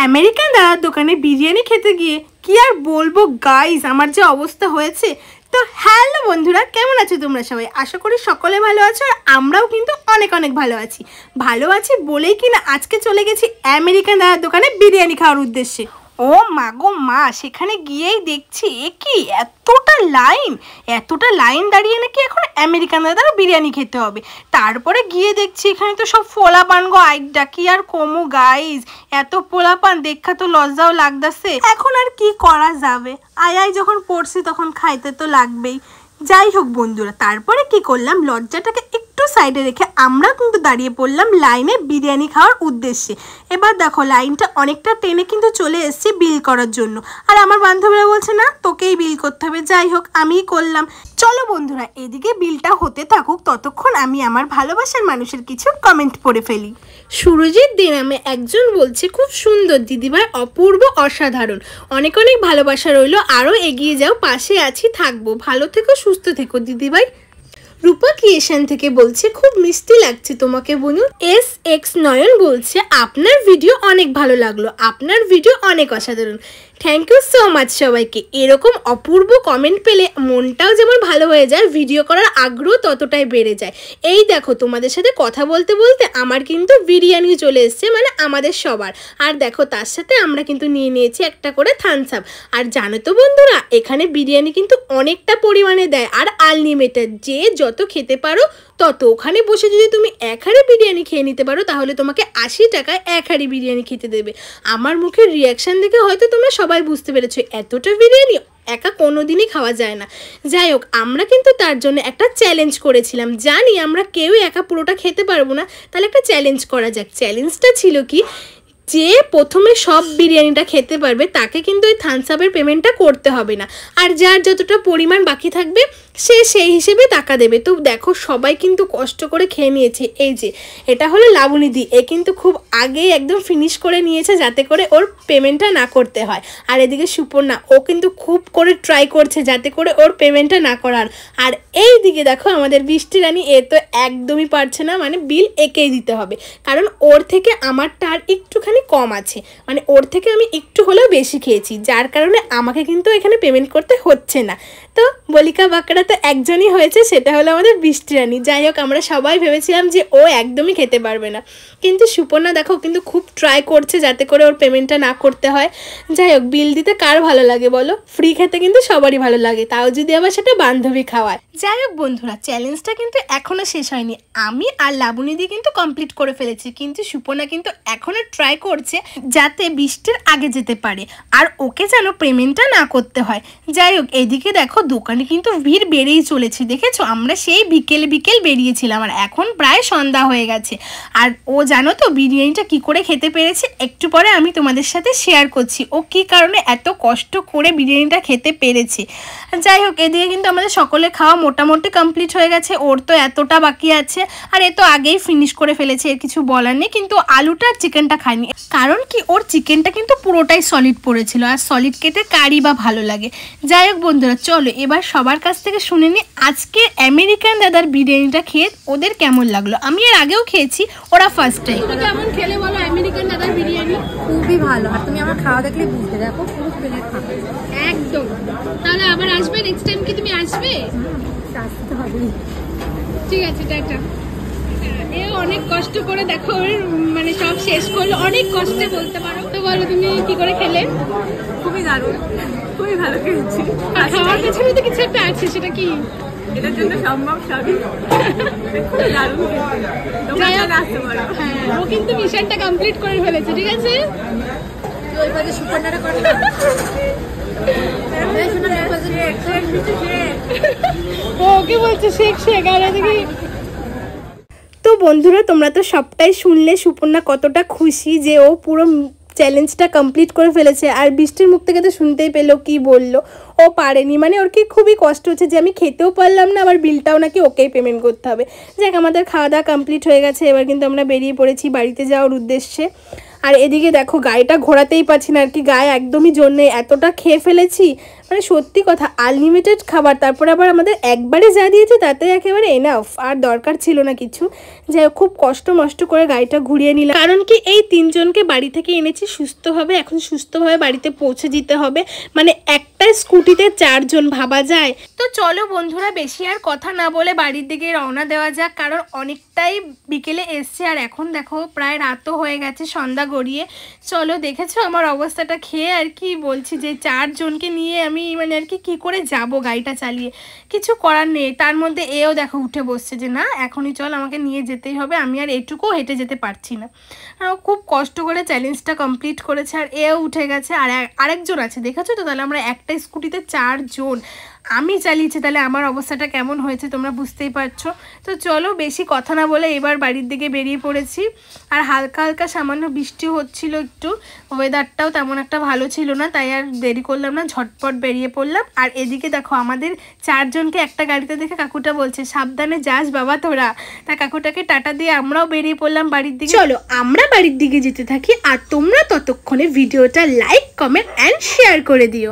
American দাদার দোকানে বিরিয়ানি খেতে গিয়ে কি আর বলবো গাইস, আমার যে অবস্থা হয়েছে। তো হ্যালো বন্ধুরা, কেমন আছো তোমরা সবাই? আশা করি সকলে ভালো আছো, আর আমরাও কিন্তু অনেক অনেক ভালো আছি বলেই কিনা আজকে চলে গেছি আমেরিকান দাদার দোকানে বিরিয়ানি খাওয়ার উদ্দেশ্যে। ও মা গো মা, সেখানে গিয়েই দেখছি কি এতটা লাইন দাঁড়িয়ে নাকি এখন আমেরিকান দাদার বিরিয়ানি খেতে হবে। তারপরে গিয়ে দেখছি এখানে তো সব পোলাপান গো, আইডা কি আর কমু গাইজ, এত পোলাপান দেখা তো লজ্জাও লাগতেছে। এখন আর কি করা যাবে, আয় যখন পড়ছি তখন খাইতে তো লাগবেই। যাই হোক বন্ধুরা, তারপরে কি করলাম, লজ্জাটাকে একটু সাইডে রেখে আমরা কিন্তু দাঁড়িয়ে পড়লাম লাইনে বিরিয়ানি খাওয়ার উদ্দেশ্যে। এবার দেখো লাইনটা অনেকটা টেনে কিন্তু চলে এসেছি বিল করার জন্য, আর আমার বান্ধবীরা বলছে না তোকেই বিল করতে হবে। যাই হোক আমিই করলাম। চলো বন্ধুরা, এদিকে বিলটা হতে থাকুক, ততক্ষণ আমি আমার ভালোবাসার মানুষের কিছু কমেন্ট পড়ে ফেলি। সুরজিৎ দে নামে একজন বলছে, খুব সুন্দর দিদিভাই, অপূর্ব, অসাধারণ, অনেক অনেক ভালোবাসা রইল, আরও এগিয়ে যাও, পাশে আছি, থাকবো, ভালো থেকো, সুস্থ থেকো দিদিভাই। রূপা ক্রিয়েশন থেকে বলছে, খুব মিষ্টি লাগছে তোমাকে বোনু। SX নয়ন বলছে, আপনার ভিডিও অনেক ভালো লাগলো, আপনার ভিডিও অনেক অসাধারণ। থ্যাংক ইউ সো মাচ সবাইকে। এরকম অপূর্ব কমেন্ট পেলে মনটাও যেমন ভালো হয়ে যায়, ভিডিও করার আগ্রহ ততটাই বেড়ে যায়। এই দেখো তোমাদের সাথে কথা বলতে বলতে আমার কিন্তু বিরিয়ানি চলে এসছে, মানে আমাদের সবার। আর দেখো তার সাথে আমরা কিন্তু নিয়ে নিয়েছি একটা করে থামস আপ। আর জানো তো বন্ধুরা, এখানে বিরিয়ানি কিন্তু অনেকটা পরিমাণে দেয়, আর আনলিমিটেড, যে যত খেতে পারো তত। ওখানে বসে যদি তুমি এক হাঁড়ি বিরিয়ানি খেয়ে নিতে পারো, তাহলে তোমাকে 80 টাকায় এক হাঁড়ি বিরিয়ানি খেতে দেবে। আমার মুখের রিয়াকশান দেখে হয়তো তোমরা সবাই বুঝতে পেরেছো, এতটা বিরিয়ানি একা কোনো দিনই খাওয়া যায় না। যাই হোক, আমরা কিন্তু তার জন্য একটা চ্যালেঞ্জ করেছিলাম। জানি আমরা কেউ একা পুরোটা খেতে পারবো না, তাহলে একটা চ্যালেঞ্জ করা যাক। চ্যালেঞ্জটা ছিল কি, যে প্রথমে সব বিরিয়ানিটা খেতে পারবে তাকে কিন্তু ওই থামস আপের পেমেন্টটা করতে হবে না, আর যার যতটা পরিমাণ বাকি থাকবে সে সেই হিসেবে টাকা দেবে। তো দেখো সবাই কিন্তু কষ্ট করে খেয়ে নিয়েছে। এই যে এটা হলো লাবণীদি, এ কিন্তু খুব আগেই একদম ফিনিশ করে নিয়েছে যাতে করে ওর পেমেন্টটা না করতে হয়। আর এদিকে সুপর্ণা, ও কিন্তু খুব করে ট্রাই করছে যাতে করে ওর পেমেন্টটা না করার। আর এই দিকে দেখো আমাদের বৃষ্টি রানী, এ তো একদমই পারছে না, মানে বিল একেই দিতে হবে, কারণ ওর থেকে আমারটা আর একটুখানি কম আছে, মানে ওর থেকে আমি একটু হলেও বেশি খেয়েছি, যার কারণে আমাকে কিন্তু এখানে পেমেন্ট করতে হচ্ছে না। তো বলিকা বাঁকড়া তো একজনই হয়েছে, সেটা হলো আমাদের বৃষ্টি রানী। যাই হোক, আমরা সবাই ভেবেছিলাম যে ও একদমই খেতে পারবে না, কিন্তু সুপর্ণা দেখো কিন্তু খুব ট্রাই করছে যাতে করে ওর পেমেন্টটা না করতে হয়। যাই হোক, বিল দিতে কার ভালো লাগে বলো? ফ্রি খেতে কিন্তু সবারই ভালো লাগে, তাও যদি আবার সেটা বান্ধবী খাওয়ায়। যাই হোক বন্ধুরা, চ্যালেঞ্জটা কিন্তু এখনও শেষ হয়নি। আমি আর লাবণী দিয়ে কিন্তু কমপ্লিট করে ফেলেছি, কিন্তু সুপর্ণা কিন্তু এখনও ট্রাই করছে যাতে বৃষ্টির আগে যেতে পারে, আর ওকে যেন পেমেন্টটা না করতে হয়। যাই হোক, এদিকে দেখো দোকানে কিন্তু ভিড় বেড়েই চলেছে, দেখেছো? আমরা সেই বিকেল বেরিয়েছিলাম, আর এখন প্রায় সন্ধ্যা হয়ে গেছে। আর ও জানো তো বিরিয়ানিটা কি করে খেতে পেরেছে, একটু পরে আমি তোমাদের সাথে শেয়ার করছি ও কী কারণে এত কষ্ট করে বিরিয়ানিটা খেতে পেরেছে। যাই হোক, এদিকে কিন্তু আমাদের সকলে খাওয়া মোটামুটি কমপ্লিট হয়ে গেছে, ওর তো এতটা বাকি আছে, আর এ তো আগেই ফিনিশ করে ফেলেছে, এর কিছু বলার নেই। কিন্তু আলুটা আর চিকেনটা খায়নি, কারণ কি ওর চিকেনটা কিন্তু পুরোটাই সলিড পড়েছিল, আর সলিড কেটে কারি বা ভালো লাগে। যাই হোক বন্ধুরা, চলো এবার সবার কাছ থেকে শুনে নিই আজকে আমেরিকান দাদার বিরিয়ানিটা খেয়ে ওদের কেমন লাগলো। আমি এর আগেও খেয়েছি, ওরা ফার্স্ট টাইম। কেমন খেলে বলো আমেরিকান দাদার বিরিয়ানি? খুবই ভালো, আর তুমি আমার খাওয়া দেখলে বুঝতে, দেখো পুরো প্লেট খাবে একদম। তাহলে আবার আসবে? নেক্সট টাইম কি তুমি আসবে? আসতে হবে। ঠিক আছে, টাটা। এ অনেক কষ্ট করে দেখো মানে সব শেষ করলো, অনেক কষ্টে বলতে পারো। তো বলো তুমি কি করে খেলে? খুবই দারুণ, খুবই ভালো খেয়েছি। আর খাওয়ার পেছনে তো কিছু একটা আছে, সেটা কি? এটার জন্য সম্ভব সবই। খুব দারুণ হ্যাঁ, ও কিন্তু মিশনটা কমপ্লিট করে ফেলেছে। ঠিক আছে, ওই পাশে সুপর্ণাটা করে ওকে বলছে শেখ শেখ। আর এদিকে তো বন্ধুরা, তোমরা তো সবটাই শুনলে সুপর্ণা কতটা খুশি যে ও পুরো চ্যালেঞ্জটা কমপ্লিট করে ফেলেছে। আর বৃষ্টির মুখ থেকে তো শুনতেই পেলো কি বললো, ও পারেনি, মানে ওর কি খুবই কষ্ট হচ্ছে যে আমি খেতেও পারলাম না, আবার বিলটাও নাকি ওকেই পেমেন্ট করতে হবে। যাক, আমাদের খাওয়া দাওয়া কমপ্লিট হয়ে গেছে, এবার কিন্তু আমরা বেরিয়ে পড়েছি বাড়িতে যাওয়ার উদ্দেশ্যে। আর এদিকে দেখো গাড়িটা ঘোরাতেই পারছি না আর কি, গায়ে একদমই জোর নেই, এতটা খেয়ে ফেলেছি মানে সত্যি কথা আনলিমিটেড খাবার, তারপরে আবার আমাদের একবারে যা দিয়েছে তাতে একেবারে এনাফ, আর দরকার ছিল না কিছু। যাই হোক খুব কষ্ট মষ্ট করে গাড়িটা ঘুরিয়ে নিলাম, কারণ কি এই 3 জনকে বাড়ি থেকে এনেছি সুস্থভাবে, এখন সুস্থভাবে বাড়িতে পৌঁছে দিতে হবে, মানে একটা স্কুটিতে 4 জন, ভাবা যায়। তো চলো বন্ধুরা বেশি আর কথা না বলে বাড়ির দিকে রওনা দেওয়া যাক, কারণ অনেকটাই বিকেলে এসছে আর এখন দেখো প্রায় রাতও হয়ে গেছে, সন্ধ্যা গড়িয়ে। চলো দেখেছো আমার অবস্থাটা খেয়ে, আর কি বলছি যে 4 জনকে নিয়ে আমি মানে আর কি করে যাব গাড়িটা চালিয়ে, কিছু করার নেই। তার মধ্যে এও দেখো উঠে বসছে যে না এখনই চল আমাকে নিয়ে যেতেই হবে, আমি আর এটুকুও হেঁটে যেতে পারছি না। খুব কষ্ট করে চ্যালেঞ্জটা কমপ্লিট করেছে আর এও উঠে গেছে, আর আরেকজন আছে দেখেছো তো, তাহলে আমরা একটা স্কুটিতে 4 জন, আমি চালিয়েছি, তাহলে আমার অবস্থাটা কেমন হয়েছে তোমরা বুঝতেই পারছো। তো চলো বেশি কথা না বলে এবার বাড়ির দিকে বেরিয়ে পড়েছি, আর হালকা হালকা সামান্য বৃষ্টি হচ্ছিল একটু, ওয়েদারটাও তেমন একটা ভালো ছিল না, তাই আর দেরি করলাম না, ঝটপট বেরিয়ে পড়লাম। আর এদিকে দেখো আমাদের 4 জনকে একটা গাড়িতে দেখে কাকুটা বলছে সাবধানে যাস বাবা তোরা, তা কাকুটাকে টাটা দিয়ে আমরাও বেরিয়ে পড়লাম বাড়ির দিকে। চলো আমরা বাড়ির দিকে যেতে থাকি, আর তোমরা ততক্ষণে ভিডিওটা লাইক কমেন্ট অ্যান্ড শেয়ার করে দিও।